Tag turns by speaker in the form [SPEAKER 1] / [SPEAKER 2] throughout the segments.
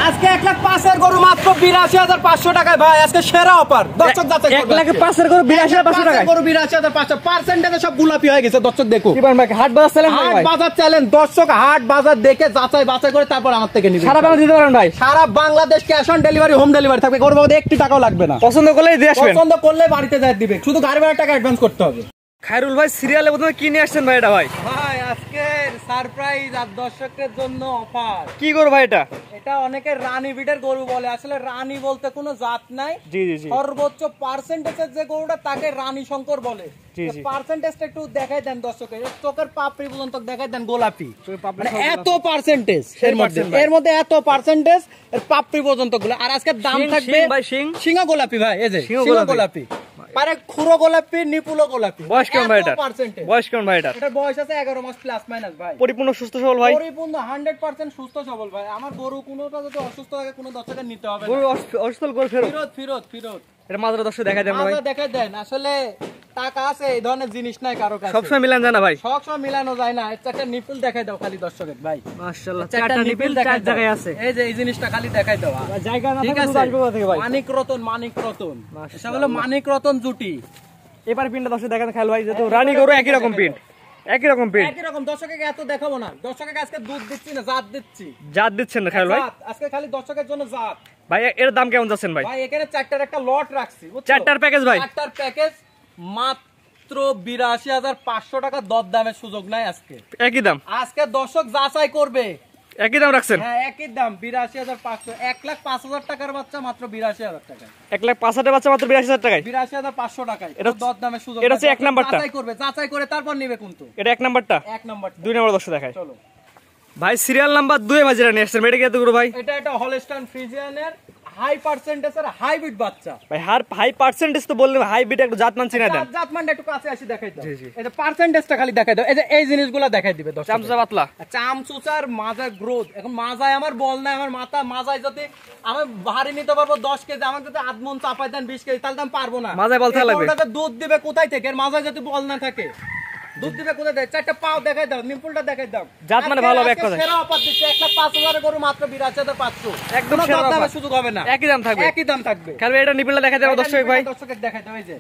[SPEAKER 1] আজকে 1,05,000 গরু মাত্র ৮২,৫০০ টাকায় ভাই। আজকে সেরা অফার। দর্শক যাচাই করবে।
[SPEAKER 2] 1,05,000 গরু ৮২,৫০০ টাকায়।
[SPEAKER 1] গরু ৮২,৫০০ পার্সেন্টেজে সব গোলাপি হয়ে গেছে। দর্শক দেখো।
[SPEAKER 2] কি বলেন ভাই, হাট বাজার চ্যালেঞ্জ ভাই।
[SPEAKER 1] হাট বাজার চ্যালেঞ্জ। দর্শক হাট বাজার দেখে যাচাই বাছাই করে তারপর আমার থেকে নিবে।
[SPEAKER 2] সারা বাংলা দিতে পারেন ভাই।
[SPEAKER 1] সারা Bangladesh cash on delivery, home delivery থাকবে। গরু বাবদ 1 টাকাও লাগবে না।
[SPEAKER 2] পছন্দ করলেই দিয়ে আসবেন।
[SPEAKER 1] পছন্দ করলে বাড়িতে যায় দিবে। শুধু গাড়ি ভাড়া টাকা অ্যাডভান্স করতে হবে।
[SPEAKER 2] খায়রুল ভাই, সিরিয়ালে প্রথমে কি নিয়ে আসছেন ভাই? এটা ভাই
[SPEAKER 1] ভাই আজকে সারপ্রাইজ আর দর্শকদের জন্য অফার।
[SPEAKER 2] কি গরু ভাই এটা?
[SPEAKER 1] এটা অনেকে রানী বিটের গরু বলে। আসলে রানী বলতে কোনো জাত নাই।
[SPEAKER 2] জি জি জি।
[SPEAKER 1] সর্বোচ্চ পার্সেন্টেজের যে গরুটা তাকে রানী শঙ্কর বলে। পার্সেন্টেজটা একটু দেখাই দেন দর্শকের। চোখের পাপড়ি পর্যন্ত দেখাই দেন গোলাপি। মানে এত পার্সেন্টেজ এর মধ্যে এত পার্সেন্টেজ এর পাপড়ি পর্যন্ত গুলো। আর আজকে দাম থাকবে
[SPEAKER 2] ভাই
[SPEAKER 1] সিংহ গোলাপি ভাই। এই যে সিংহ গোলাপি, পারে খুরো গোলাপি, নিপুলো গোলাপি।
[SPEAKER 2] বয়স কেমন ভাই এটা? বয়স কেমন ভাই এটা?
[SPEAKER 1] এটা বয়স আছে 11 মাস প্লাস মাইনাস ভাই।
[SPEAKER 2] পরিপূর্ণ সুস্থ সবল ভাই।
[SPEAKER 1] পরিপূর্ণ 100% সুস্থ সবল ভাই। আমার গরু কোনোটা যদি অসুস্থ থাকে কোনো দর্শকের নিতে হবে না।
[SPEAKER 2] গরু অসুস্থ গরু ফেরত
[SPEAKER 1] ফিরত।
[SPEAKER 2] এটা মাত্র দর্শক দেখাই দেন ভাই।
[SPEAKER 1] দেখাই দেন। আসলে টাকা আছে, এই ধরনের জিনিস নাই কারো কাছে।
[SPEAKER 2] সবসময় মিলান যায় না ভাই।
[SPEAKER 1] সবসময় মিলানো যায় না। একটা নিপল দেখাই দাও খালি দর্শকের ভাই।
[SPEAKER 2] মাশাআল্লাহ, চারটা নিপল চার জায়গায় আছে।
[SPEAKER 1] এই যে এই জিনিসটা খালি দেখাই দাও।
[SPEAKER 2] জায়গা না থাকলে দুধ আসবে কোথা থেকে ভাই?
[SPEAKER 1] মানিক রতন। এসব হলো মানিক রতন জুটি।
[SPEAKER 2] এবার পিনটা দর্শক দেখান খায়রুল ভাই। যেহেতু রানী গরু একই রকম পিন্ট, একই রকম
[SPEAKER 1] দর্শককে এত দেখাবো না। দর্শককে আজকে দুধ দিচ্ছি না, জাত দিচ্ছি।
[SPEAKER 2] জাত দিচ্ছেন না খায়রুল ভাই?
[SPEAKER 1] আজকে খালি দর্শকের জন্য জাত
[SPEAKER 2] ভাই। এর দাম কেমন যাচ্ছেন ভাই?
[SPEAKER 1] ভাই এখানে চারটার একটা লট রাখছি।
[SPEAKER 2] চারটার প্যাকেজ ভাই?
[SPEAKER 1] চারটার প্যাকেজ মাত্র ৮২,৫০০ টাকা। দরদামের সুযোগ নাই আজকে।
[SPEAKER 2] একই দাম?
[SPEAKER 1] আজকে দর্শক যাচাই করবে।
[SPEAKER 2] একই দাম রাখছেন?
[SPEAKER 1] হ্যাঁ একই দাম। ৮২,৫০০। 1,05,000 টাকার বাচ্চা মাত্র ৮২,০০০ টাকায়।
[SPEAKER 2] 1,05,000 বাচ্চা মাত্র ৮২,০০০ টাকায়।
[SPEAKER 1] ৮২,৫০০ টাকায়।
[SPEAKER 2] এটা
[SPEAKER 1] দরদামের সুযোগ।
[SPEAKER 2] এটা হচ্ছে এক নাম্বারটা।
[SPEAKER 1] যাচাই করে তারপর নিবে কিন্তু।
[SPEAKER 2] এটা এক নাম্বারটা।
[SPEAKER 1] এক নাম্বার।
[SPEAKER 2] 2 নাম্বার দর্শক দেখায়।
[SPEAKER 1] চলো
[SPEAKER 2] ভাই, সিরিয়াল নাম্বার 2 এ বাজিরা নিয়ে আসছেন। এটা কি এত গরু ভাই?
[SPEAKER 1] এটা হলস্টাইন ফ্রিজিয়ানের হাই পার্সেন্টেজের হাইব্রিড বাচ্চা ভাই।
[SPEAKER 2] হাই পার্সেন্টেজ তো বললে হাইব্রিড একটু জাতমান চিনা দেন।
[SPEAKER 1] জাতমান একটু কাছে আসি দেখাই দাও। এই যে পার্সেন্টেজটা খালি দেখাই দাও। এই যে এই জিনিসগুলো দেখাই দিবে দর্শক।
[SPEAKER 2] চামচা পাতলা,
[SPEAKER 1] চামচুচার মাজা গ্রোথ। এখন মাজায় আমার বল নাই, আমার মাথা মাজায় যদি আমি ভারী নিতে পারবো 10 কেজি, আমার যদি আদমন চাপাই দেন 20 কেজি, তাহলে আমি পারবো না।
[SPEAKER 2] মাজায় বল থাকা লাগবে।
[SPEAKER 1] দুধ দিবে কোথায় থেকে? এর মাজায় যদি বল না থাকে দুধ দিবে কোথায় থেকে? চারটা পাও দেখাই দাও, নিপুলটা দেখাই দাও।
[SPEAKER 2] জাত মানে ভালো হবে এক কথা।
[SPEAKER 1] সেরা অফার দিচ্ছে। 1,05,000 গরু মাত্র ৮২,৫০০।
[SPEAKER 2] একদম সেরা অফার।
[SPEAKER 1] সুযোগ হবে না।
[SPEAKER 2] একই দাম থাকবে।
[SPEAKER 1] একই দাম থাকবে।
[SPEAKER 2] খালি এটা নিপুলটা দেখাই দাও দর্শক ভাই।
[SPEAKER 1] দর্শকের দেখাই দাও। এই যে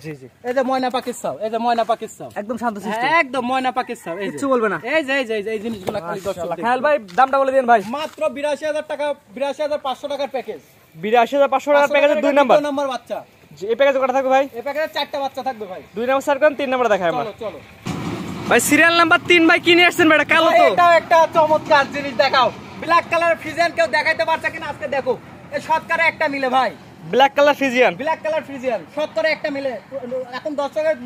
[SPEAKER 1] এই যে ময়না পাকিস্তান, এই যে ময়না পাকিস্তান
[SPEAKER 2] একদম শান্ত সিস্টেম।
[SPEAKER 1] একদম ময়না পাকিস্তান। এই
[SPEAKER 2] কিছু বলবে না।
[SPEAKER 1] এই যে এই জিনিসগুলো খালি দর্শক দেখবে।
[SPEAKER 2] খায়রুল ভাই, দামটা বলে দেন ভাই।
[SPEAKER 1] মাত্র ৮২,০০০ টাকা। ৮২,৫০০ টাকার প্যাকেজ।
[SPEAKER 2] ৮২,৫০০ টাকার প্যাকেজের 2 নাম্বার।
[SPEAKER 1] 2 নাম্বার বাচ্চা।
[SPEAKER 2] এই প্যাকেজে কটা থাকবে ভাই?
[SPEAKER 1] এই প্যাকেজে 4টা বাচ্চা থাকবে ভাই।
[SPEAKER 2] 2 নাম্বার স্যার কোন 3 নাম্বার দেখায় আমরা।
[SPEAKER 1] চলো
[SPEAKER 2] ভাই, সিরিয়াল নাম্বার 3 ভাই কি নিয়ে আসছেন ভাই? এটা কালো তো।
[SPEAKER 1] এটাও একটা চমৎকার জিনিস দেখাও। ব্ল্যাক কালার ফ্রিজিয়ান কেউ দেখাইতে পারছে কিনা আজকে দেখো। এই শতকরা একটা মিলে ভাই।
[SPEAKER 2] Black colour Friesian,
[SPEAKER 1] black colour Friesian শতকরা একটা মিলে। এখন দর্শকের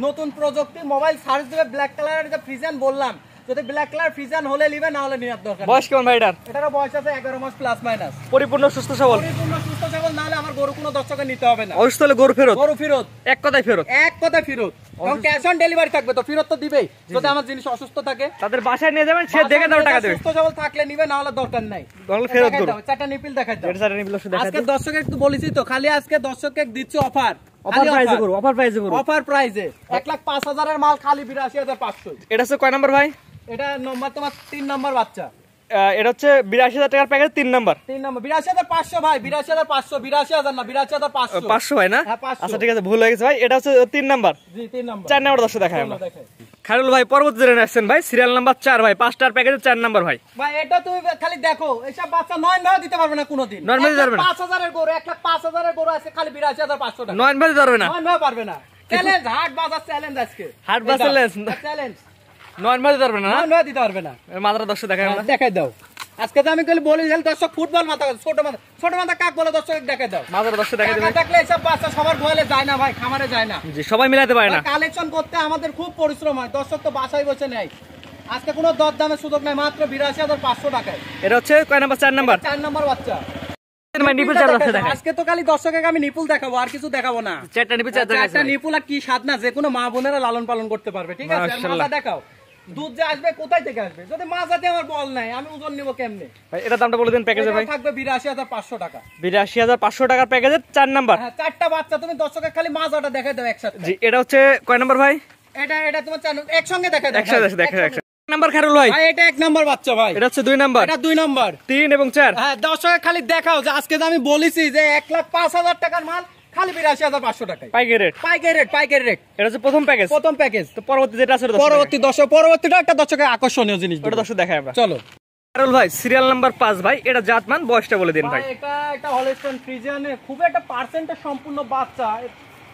[SPEAKER 1] নতুন প্রযুক্তি, মোবাইল সার্চ দিবে ব্ল্যাক কালারের যে ফ্রিজিয়ান বললাম, যদি ব্ল্যাক কালার ফ্রিজিয়ান হলে নিবে, না হলে নেওয়ার দরকার।
[SPEAKER 2] বয়স কেমন ভাই এটার?
[SPEAKER 1] এটারও বয়স আছে 11 মাস প্লাস মাইনাস।
[SPEAKER 2] পরিপূর্ণ সুস্থ সবল।
[SPEAKER 1] পরিপূর্ণ সুস্থ সবল না হলে আমার গরু কোনো দর্শকের নিতে হবে না।
[SPEAKER 2] অসুস্থ হলে গরু ফেরত।
[SPEAKER 1] গরু ফেরত।
[SPEAKER 2] এক কথায় ফেরত।
[SPEAKER 1] এক কথা ফেরত। এবং ক্যাশ অন ডেলিভারি থাকবে তো ফেরত তো দিবেই। যদি আমার জিনিস অসুস্থ থাকে
[SPEAKER 2] তাদের বাসায় নিয়ে যাবেন, সে দেখে দাও টাকা দেবে।
[SPEAKER 1] সুস্থ সবল থাকলে নিবে, না হলে দরকার নাই।
[SPEAKER 2] তাহলে ফেরত গরু।
[SPEAKER 1] চারটা নিপিল দেখাই দাও।
[SPEAKER 2] এটা চারটা নিপিল দেখাই দাও।
[SPEAKER 1] আজকে দর্শককে একটু বলেছি তো, খালি আজকে দর্শককে দিচ্ছি অফার।
[SPEAKER 2] অফার প্রাইসে গরু, অফার প্রাইসে গরু।
[SPEAKER 1] অফার প্রাইসে 1,05,000 এর মাল খালি ৮২,৫০০।
[SPEAKER 2] এটা হচ্ছে কয় নাম্বার ভাই?
[SPEAKER 1] এটা নম্বর তোমার 3 নাম্বার বাচ্চা।
[SPEAKER 2] এটা হচ্ছে ৮২,০০০ টাকার প্যাকেজ 3 নাম্বার।
[SPEAKER 1] 3 নাম্বার ৮২,৫০০ ভাই। ৮২,৫০০। ৮২,০০০ না ৮২,৫০০।
[SPEAKER 2] 500 হয় না?
[SPEAKER 1] হ্যাঁ 500।
[SPEAKER 2] আচ্ছা ঠিক আছে, ভুল হয়ে গেছে ভাই। এটা হচ্ছে 3 নাম্বার।
[SPEAKER 1] জি 3 নাম্বার।
[SPEAKER 2] 4 নাম্বার দর্শক দেখাই আমরা। খায়রুল ভাই, পরবর্তী জেনে আসছেন ভাই, সিরিয়াল নাম্বার 4 ভাই। 5টার প্যাকেজে 4 নাম্বার ভাই।
[SPEAKER 1] ভাই এটা তুমি খালি দেখো, এসব বাচ্চা 9 ভাই দিতে পারবে না কোনোদিন।
[SPEAKER 2] 9 ভাই দিতে পারবে না।
[SPEAKER 1] 5,000 এর গরু, 1,05,000 এর গরু আছে খালি ৮২,৫০০ টাকা।
[SPEAKER 2] 9 ভাই দিতে পারবে না।
[SPEAKER 1] 9 ভাই পারবে না। চ্যালেঞ্জ, হাট বাজার চ্যালেঞ্জ আজকে।
[SPEAKER 2] হাট বাজার
[SPEAKER 1] চ্যালেঞ্জ।
[SPEAKER 2] 9 ভাই দিতে পারবে না।
[SPEAKER 1] 9 ভাই দিতে পারবে না।
[SPEAKER 2] মাত্র দর্শক দেখাই আমরা।
[SPEAKER 1] দেখাই দাও। আজকে তো আমি খালি বলি দর্শক ফুটবল মাথা, ছোট মাথা কাক বলে দর্শক দেখাই দাও।
[SPEAKER 2] মাত্র দর্শক দেখাই দেবে।
[SPEAKER 1] দেখলে এসব বাচ্চা সবার গোয়ালে যায় না ভাই, খামারে যায় না।
[SPEAKER 2] জি, সবাই মিলাতে পারে না।
[SPEAKER 1] কালেকশন করতে আমাদের খুব পরিশ্রম হয়। দর্শক তো বাসায় বসে নেয়। আজকে কোনো দরদামের সুযোগ নাই, মাত্র ৮২,৫০০ টাকায়।
[SPEAKER 2] এটা হচ্ছে কয় নাম্বার? 4 নাম্বার।
[SPEAKER 1] 4 নাম্বার বাচ্চা।
[SPEAKER 2] আজকে
[SPEAKER 1] তো খালি দর্শককে আমি নিপুল দেখাবো, আর কিছু দেখাবো না।
[SPEAKER 2] 4টা নিপুল, 4 জায়গায় আছে।
[SPEAKER 1] একটা নিপুল আর কি স্বাদ না, যে কোনো মা বোনেরা লালন পালন করতে পারবে। ঠিক আছে, মাথা দেখাও। দুধ যে আসবে কোথায় থেকে আসবে? যদি মাঝাতে আমার বল নাই, আমি ওজন নিব কেমনে
[SPEAKER 2] ভাই? এটা দামটা বলে দেন প্যাকেজে ভাই।
[SPEAKER 1] থাকবে ৮২,৫০০ টাকা।
[SPEAKER 2] ৮২,৫০০ টাকার প্যাকেজে 4 নাম্বার।
[SPEAKER 1] হ্যাঁ 4টা বাচ্চা। তুমি দর্শকের খালি মাজাটা দেখাই দাও একসাথে।
[SPEAKER 2] জি, এটা হচ্ছে কয় নাম্বার ভাই?
[SPEAKER 1] এটা তোমার একসঙ্গে দেখাই দাও।
[SPEAKER 2] একসাথে দেখা। নাম্বার খায়রুল ভাই?
[SPEAKER 1] ভাই এটা 1 নাম্বার বাচ্চা ভাই।
[SPEAKER 2] এটা হচ্ছে 2 নাম্বার।
[SPEAKER 1] এটা 2 নাম্বার।
[SPEAKER 2] 3 এবং 4।
[SPEAKER 1] হ্যাঁ, দর্শক খালি দেখাও যে আজকে যে আমি বলেছি যে 1,05,000 টাকার মাল খালি 82,500 টাকায়।
[SPEAKER 2] পাইকারি রেট।
[SPEAKER 1] পাইকারি রেট।
[SPEAKER 2] এটা হচ্ছে প্রথম প্যাকেজ।
[SPEAKER 1] প্রথম প্যাকেজ।
[SPEAKER 2] তো পরবর্তী যেটা আছে ওটা
[SPEAKER 1] পরবর্তীটা একটা দর্শকের আকর্ষণীয় জিনিস।
[SPEAKER 2] ওটা দর্শক দেখাই আমরা।
[SPEAKER 1] চলো।
[SPEAKER 2] খায়রুল ভাই সিরিয়াল নাম্বার 5 ভাই, এটা জাতমান বয়সটা বলে দিন ভাই।
[SPEAKER 1] এটা একটা হলস্টাইন ফ্রিজিয়ানে খুব একটা পার্সেন্টেজ সম্পূর্ণ বাচ্চা,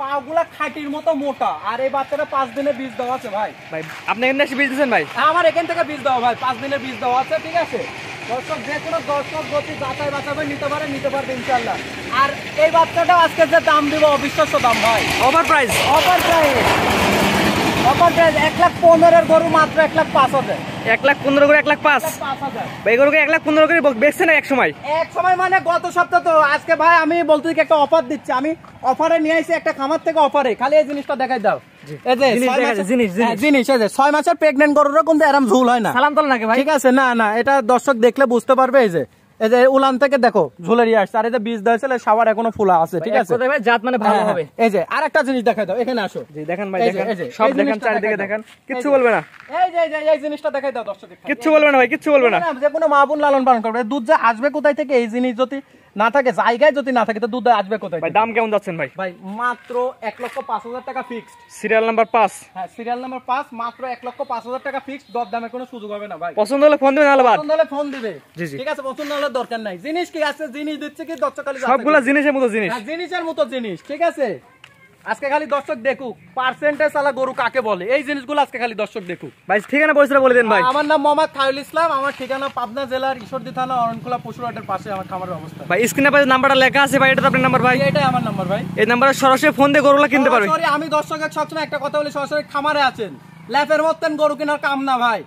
[SPEAKER 1] পাগুলা খাটির মতো মোটা, আর এই বাচ্চাটা 5 দিনের বীজ দেওয়া আছে ভাই।
[SPEAKER 2] ভাই আপনি এখানে এসে বীজ দিয়েছেন ভাই?
[SPEAKER 1] আমার এখান থেকে বীজ দেওয়া ভাই, 5 দিনের বীজ দেওয়া আছে, ঠিক আছে। দর্শক যে কোনো দর্শক গতি যাচাই বাছাই নিতে পারবে ইনশাআল্লাহ। আর এই বাচ্চাটা আজকে যে দাম দিব অবিশ্বাস্য দাম ভাই।
[SPEAKER 2] Over price.
[SPEAKER 1] 1,15,000 এর গরু মাত্র 1,05,000।
[SPEAKER 2] 1,15,000 করে 1,05,000 ভাই। গরুকে 1,15,000 করে বেচছেন এক সময়?
[SPEAKER 1] এক সময় মানে গত সপ্তাহ তো। আজকে ভাই আমি বলতে একটা অফার দিচ্ছি, আমি অফারে নিয়ে আসি একটা খামার থেকে অফারে। খালি এই জিনিসটা দেখাই দাও। এই যে জিনিস এই যে 6 মাসের প্রেগন্যান্ট গরুরও কিন্তু এরকম ঝুল হয় না।
[SPEAKER 2] সালাম তোলা নাকি ভাই? ঠিক
[SPEAKER 1] আছে, না এটা দর্শক দেখলে বুঝতে পারবে। এই যে উলান থেকে দেখো ঝুলের আসছে, আর এই যে বীজ দেওয়া সাবার এখনো ফুলা আছে, ঠিক আছে।
[SPEAKER 2] জাত মানে ভালো হবে।
[SPEAKER 1] এই যে আরেকটা জিনিস দেখাই দাও, এখানে আসো।
[SPEAKER 2] জি দেখেন ভাই, দেখেন সব দেখেন, চারিদিকে দেখেন, কিচ্ছু বলবে না।
[SPEAKER 1] এই জিনিসটা দেখাই দাও দর্শক।
[SPEAKER 2] কিচ্ছু বলবে না ভাই, কিচ্ছু বলবে না।
[SPEAKER 1] যে কোনো মা বোন লালন পালন করবে, দুধ যে আসবে কোথায় থেকে, এই জিনিস যদি না থাকে, জায়গায় যদি না থাকে, তো দুধ আসবে কোথায়
[SPEAKER 2] ভাই? দাম কেমন যাচ্ছেন ভাই?
[SPEAKER 1] ভাই মাত্র 1,05,000 টাকা ফিক্সড।
[SPEAKER 2] Serial number 5।
[SPEAKER 1] হ্যাঁ, সিরিয়াল নাম্বার 5, মাত্র 1,05,000 টাকা ফিক্সড। দর দামের কোনো সুযোগ হবে না ভাই।
[SPEAKER 2] পছন্দ হলে ফোন দিবেন, নাহলে বাদ।
[SPEAKER 1] পছন্দ হলে ফোন দিবে,
[SPEAKER 2] জি জি,
[SPEAKER 1] ঠিক আছে। পছন্দ হলে দরকার নাই। জিনিস কি আছে, জিনিস দিচ্ছে কি দর্শক খালি
[SPEAKER 2] সবগুলা জিনিসের মতো জিনিস।
[SPEAKER 1] হ্যাঁ, জিনিসের মতো জিনিস, ঠিক আছে। আজকে খালি দর্শক দেখুক পার্সেন্টেজ আলা গরু কাকে বলে, এই জিনিসগুলো আজকে খালি দর্শক দেখুক।
[SPEAKER 2] ভাই ঠিকানা পরিচয় বলে দেন ভাই।
[SPEAKER 1] আমার নাম মোহাম্মদ খায়রুল ইসলাম, আমার ঠিকানা পাবনা জেলার ঈশ্বরদী থানা অরণখোলা পশুরহাটের পাশে আমার খামারের অবস্থান।
[SPEAKER 2] ভাই স্ক্রিনে পাশে নাম্বারটা লেখা আছে ভাই, এটা তো আপনার নাম্বার ভাই?
[SPEAKER 1] এটাই আমার নাম্বার ভাই।
[SPEAKER 2] এই নাম্বারে সরাসরি ফোন দিয়ে গরুগুলো কিনতে পারবে।
[SPEAKER 1] সরি, আমি দর্শকের সবসময় একটা কথা বলি, সরাসরি খামারে আছেন, ল্যাপের মতন গরু কেনার কাম না ভাই।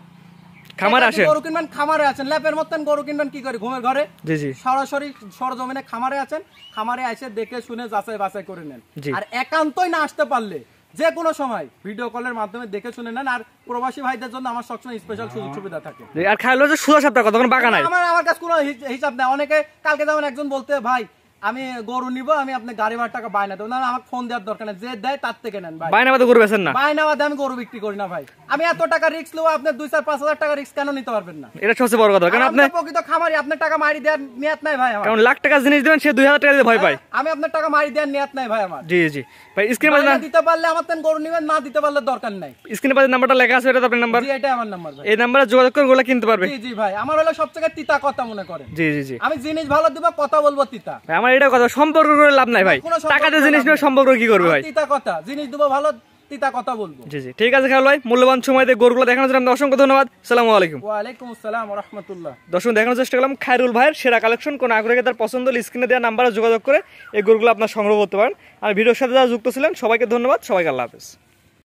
[SPEAKER 2] খামারে আসেন,
[SPEAKER 1] গরু কিনবেন খামারে আছেন, ল্যাপের মতন গরু কিনবেন কি করে ঘুমের ঘরে?
[SPEAKER 2] জি জি,
[SPEAKER 1] সরাসরি সরজমিনে খামারে আছেন, খামারে এসে দেখে শুনে যাচাই বাছাই করে নেন। আর একান্তই না আসতে পারলে যে কোনো সময় ভিডিও কলের মাধ্যমে দেখে শুনে নেন। আর প্রবাসী ভাইদের জন্য আমার সবসময় স্পেশাল সুযোগ সুবিধা থাকে।
[SPEAKER 2] আর খাইলো যে সুদা সপ্তাহ তখন বাঁকা নাই।
[SPEAKER 1] আমার কাছে কোনো হিসাব নেই। অনেকে কালকে যেমন একজন বলতে, ভাই আমি গরু নিব, আমি আপনি গাড়ি ভাড়া টাকা বায়না দেবো না, আমাকে ফোন দেওয়ার দরকার নেই, যে দেয় তার থেকে নেন ভাই।
[SPEAKER 2] বায়না বাদে গরু বেচেন না?
[SPEAKER 1] বায়না বাদে আমি গরু বিক্রি করি না ভাই। আমি এত টাকা রিস্ক নেবো, আপনি 2-4-5 টাকা রিস্ক কেন নিতে পারবেন না?
[SPEAKER 2] এটা সবচেয়ে বড় কথা, কারণ আপনি
[SPEAKER 1] প্রকৃত খামারি, আপনার টাকা মারি দেওয়ার নিয়ত নাই ভাই আমার।
[SPEAKER 2] কারণ লাখ টাকা জিনিস দিবেন, সে 2,000 টাকা দিয়ে ভয় পায়।
[SPEAKER 1] আমি আপনার টাকা মারি দেওয়ার নিয়ত নাই ভাই আমার।
[SPEAKER 2] জি জি ভাই, স্ক্রিনে পাশে
[SPEAKER 1] দিতে পারলে আমার তেন গরু নিবেন, না দিতে পারলে দরকার নাই।
[SPEAKER 2] স্ক্রিনে পাশে নাম্বারটা লেখা আছে, এটা তো আপনার নাম্বার?
[SPEAKER 1] জি, এটাই আমার নাম্বার ভাই।
[SPEAKER 2] এই নাম্বারে যোগাযোগ করে গরু কিনতে পারবে।
[SPEAKER 1] জি জি ভাই, আমার হলো সবথেকে তিতা কথা মনে করেন।
[SPEAKER 2] জি জি জি,
[SPEAKER 1] আমি জিনিস ভালো দিব, কথা বলবো তিতা।
[SPEAKER 2] আমার এটা কথা, সম্পর্ক করে লাভ নাই ভাই। টাকা দিয়ে জিনিস নিয়ে সম্পর্ক কি করবে ভাই?
[SPEAKER 1] তিতা কথা, জিনিস দিব ভালো, তিতা কথা বলবো।
[SPEAKER 2] জি জি, ঠিক আছে খায়রুল ভাই, মূল্যবান সময় দিয়ে গরুগুলো দেখানোর জন্য আপনাকে অসংখ্য ধন্যবাদ। আসসালামু আলাইকুম।
[SPEAKER 1] ওয়া আলাইকুম আসসালাম ওয়া রাহমাতুল্লাহ।
[SPEAKER 2] দর্শক দেখানোর চেষ্টা করলাম খায়রুল ভাইয়ের সেরা কালেকশন। কোন আগ্রহে তার পছন্দ হলে স্ক্রিনে দেওয়া নাম্বারে যোগাযোগ করে এই গরুগুলো আপনার সংগ্রহ করতে পারেন। আর ভিডিওর সাথে যারা যুক্ত ছিলেন সবাইকে ধন্যবাদ। সবাইকে আল্লাহ হাফেজ।